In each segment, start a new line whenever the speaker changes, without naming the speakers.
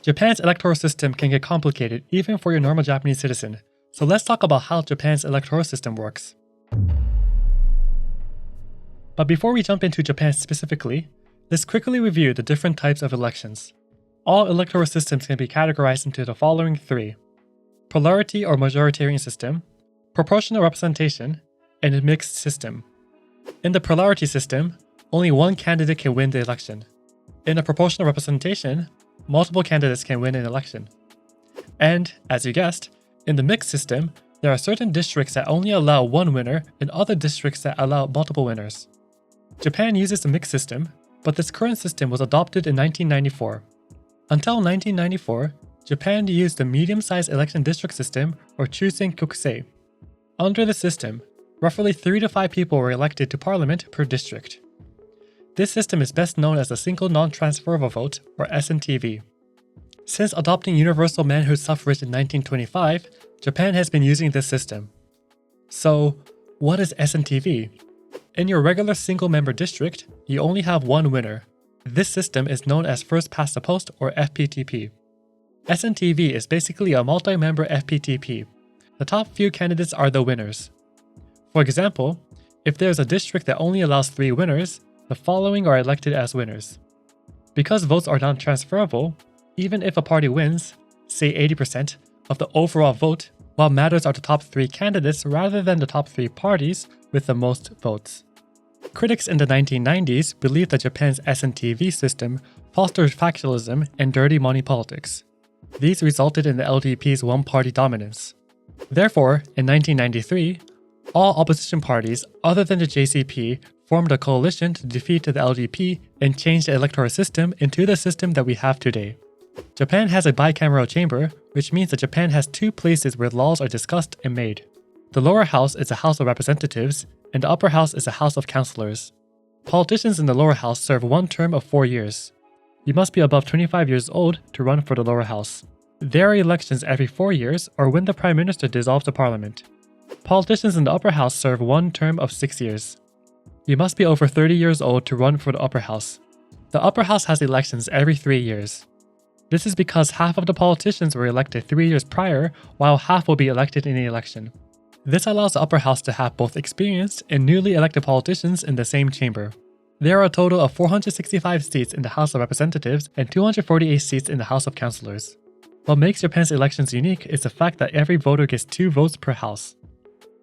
Japan's electoral system can get complicated even for your normal Japanese citizen, so let's talk about how Japan's electoral system works. But before we jump into Japan specifically, let's quickly review the different types of elections. All electoral systems can be categorized into the following three: plurality or majoritarian system, proportional representation, and a mixed system. In the plurality system, only one candidate can win the election. In a proportional representation, multiple candidates can win an election. And, as you guessed, in the mixed system, there are certain districts that only allow one winner and other districts that allow multiple winners. Japan uses the mixed system, but this current system was adopted in 1994. Until 1994, Japan used the medium-sized election district system, or chusenkyokusei. Under the system, roughly 3 to 5 people were elected to parliament per district. This system is best known as the Single Non Transferable Vote, or SNTV. Since adopting universal manhood suffrage in 1925, Japan has been using this system. So, what is SNTV? In your regular single-member district, you only have one winner. This system is known as First Past the Post, or FPTP. SNTV is basically a multi-member FPTP. The top few candidates are the winners. For example, if there's a district that only allows 3 winners, the following are elected as winners. Because votes are non-transferable, even if a party wins, say 80% of the overall vote, what matters are the top 3 candidates rather than the top 3 parties with the most votes. Critics in the 1990s believed that Japan's SNTV system fostered factionalism and dirty money politics. These resulted in the LDP's one-party dominance. Therefore, in 1993, all opposition parties other than the JCP formed a coalition to defeat the LDP and change the electoral system into the system that we have today. Japan has a bicameral chamber, which means that Japan has 2 places where laws are discussed and made. The lower house is a House of Representatives, and the upper house is a House of Councilors. Politicians in the lower house serve 1 term of 4 years. You must be above 25 years old to run for the lower house. There are elections every 4 years or when the Prime Minister dissolves the parliament. Politicians in the upper house serve 1 term of 6 years. You must be over 30 years old to run for the upper house. The upper house has elections every 3 years. This is because half of the politicians were elected 3 years prior, while half will be elected in the election. This allows the upper house to have both experienced and newly elected politicians in the same chamber. There are a total of 465 seats in the House of Representatives and 248 seats in the House of Councilors. What makes Japan's elections unique is the fact that every voter gets 2 votes per house.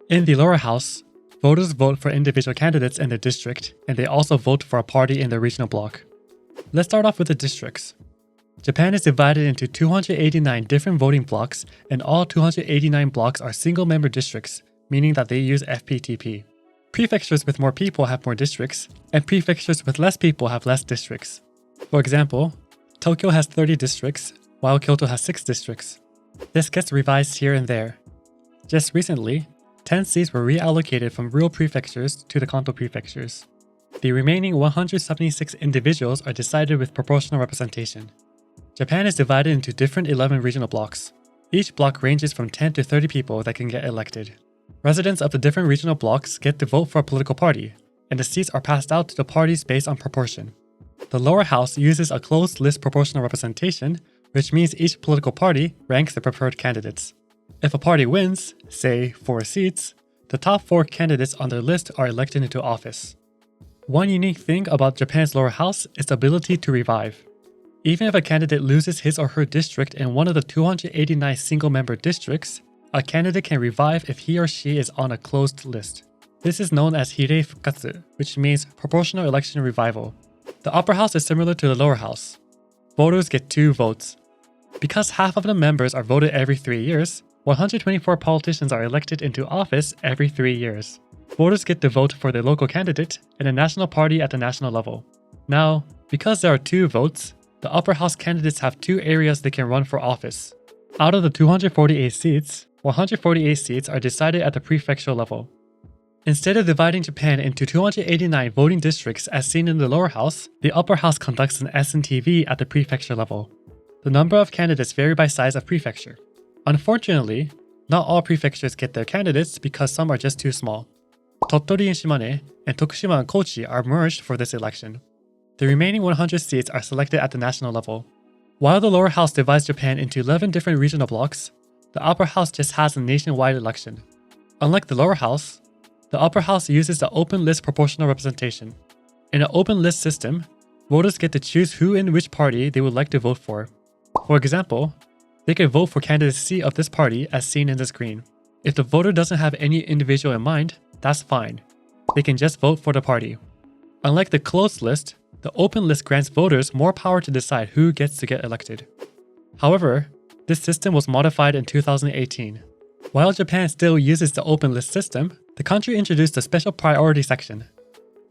In the lower house, voters vote for individual candidates in the district, and they also vote for a party in the regional bloc. Let's start off with the districts. Japan is divided into 289 different voting blocks, and all 289 blocks are single-member districts, meaning that they use FPTP. Prefectures with more people have more districts, and prefectures with less people have less districts. For example, Tokyo has 30 districts, while Kyoto has 6 districts. This gets revised here and there. Just recently, 10 seats were reallocated from rural prefectures to the Kanto prefectures. The remaining 176 individuals are decided with proportional representation. Japan is divided into different 11 regional blocks. Each block ranges from 10 to 30 people that can get elected. Residents of the different regional blocks get to vote for a political party, and the seats are passed out to the parties based on proportion. The lower house uses a closed list proportional representation, which means each political party ranks the preferred candidates. If a party wins, say 4 seats, the top 4 candidates on their list are elected into office. One unique thing about Japan's lower house is the ability to revive. Even if a candidate loses his or her district in one of the 289 single-member districts, a candidate can revive if he or she is on a closed list. This is known as hireidaihyou, which means proportional election revival. The upper house is similar to the lower house. Voters get 2 votes. Because half of the members are voted every 3 years, 124 politicians are elected into office every 3 years. Voters get to vote for their local candidate and a national party at the national level. Now, because there are 2 votes, the upper house candidates have 2 areas they can run for office. Out of the 248 seats, 148 seats are decided at the prefectural level. Instead of dividing Japan into 289 voting districts as seen in the lower house, the upper house conducts an SNTV at the prefecture level. The number of candidates vary by size of prefecture. Unfortunately, not all prefectures get their candidates because some are just too small. Tottori and Shimane, and Tokushima and Kochi are merged for this election. The remaining 100 seats are selected at the national level. While the lower house divides Japan into 11 different regional blocks, the upper house just has a nationwide election. Unlike the lower house, the upper house uses the open list proportional representation. In an open list system, voters get to choose who and which party they would like to vote for. For example, they can vote for candidate C of this party as seen in the screen. If the voter doesn't have any individual in mind, that's fine. They can just vote for the party. Unlike the closed list, the open list grants voters more power to decide who gets to get elected. However, this system was modified in 2018. While Japan still uses the open list system, the country introduced a special priority section.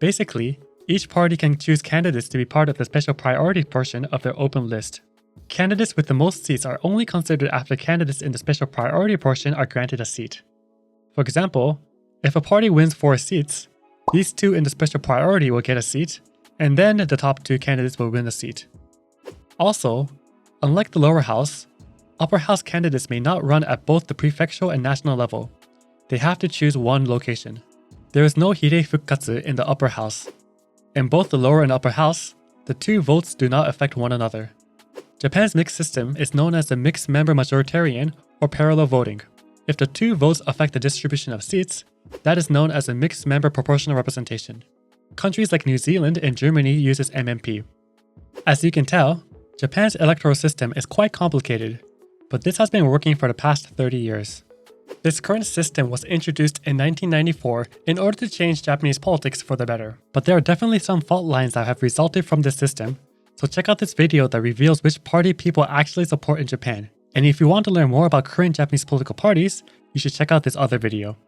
Basically, each party can choose candidates to be part of the special priority portion of their open list. Candidates with the most seats are only considered after candidates in the special priority portion are granted a seat. For example, if a party wins 4 seats, these 2 in the special priority will get a seat, and then the top 2 candidates will win a seat. Also, unlike the lower house, upper house candidates may not run at both the prefectural and national level. They have to choose one location. There is no hireidaihyou in the upper house. In both the lower and upper house, the 2 votes do not affect one another. Japan's mixed system is known as the Mixed Member Majoritarian or parallel voting. If the 2 votes affect the distribution of seats, that is known as a Mixed Member Proportional Representation. Countries like New Zealand and Germany uses MMP. As you can tell, Japan's electoral system is quite complicated, but this has been working for the past 30 years. This current system was introduced in 1994 in order to change Japanese politics for the better, but there are definitely some fault lines that have resulted from this system, so check out this video that reveals which party people actually support in Japan. And if you want to learn more about current Japanese political parties, you should check out this other video.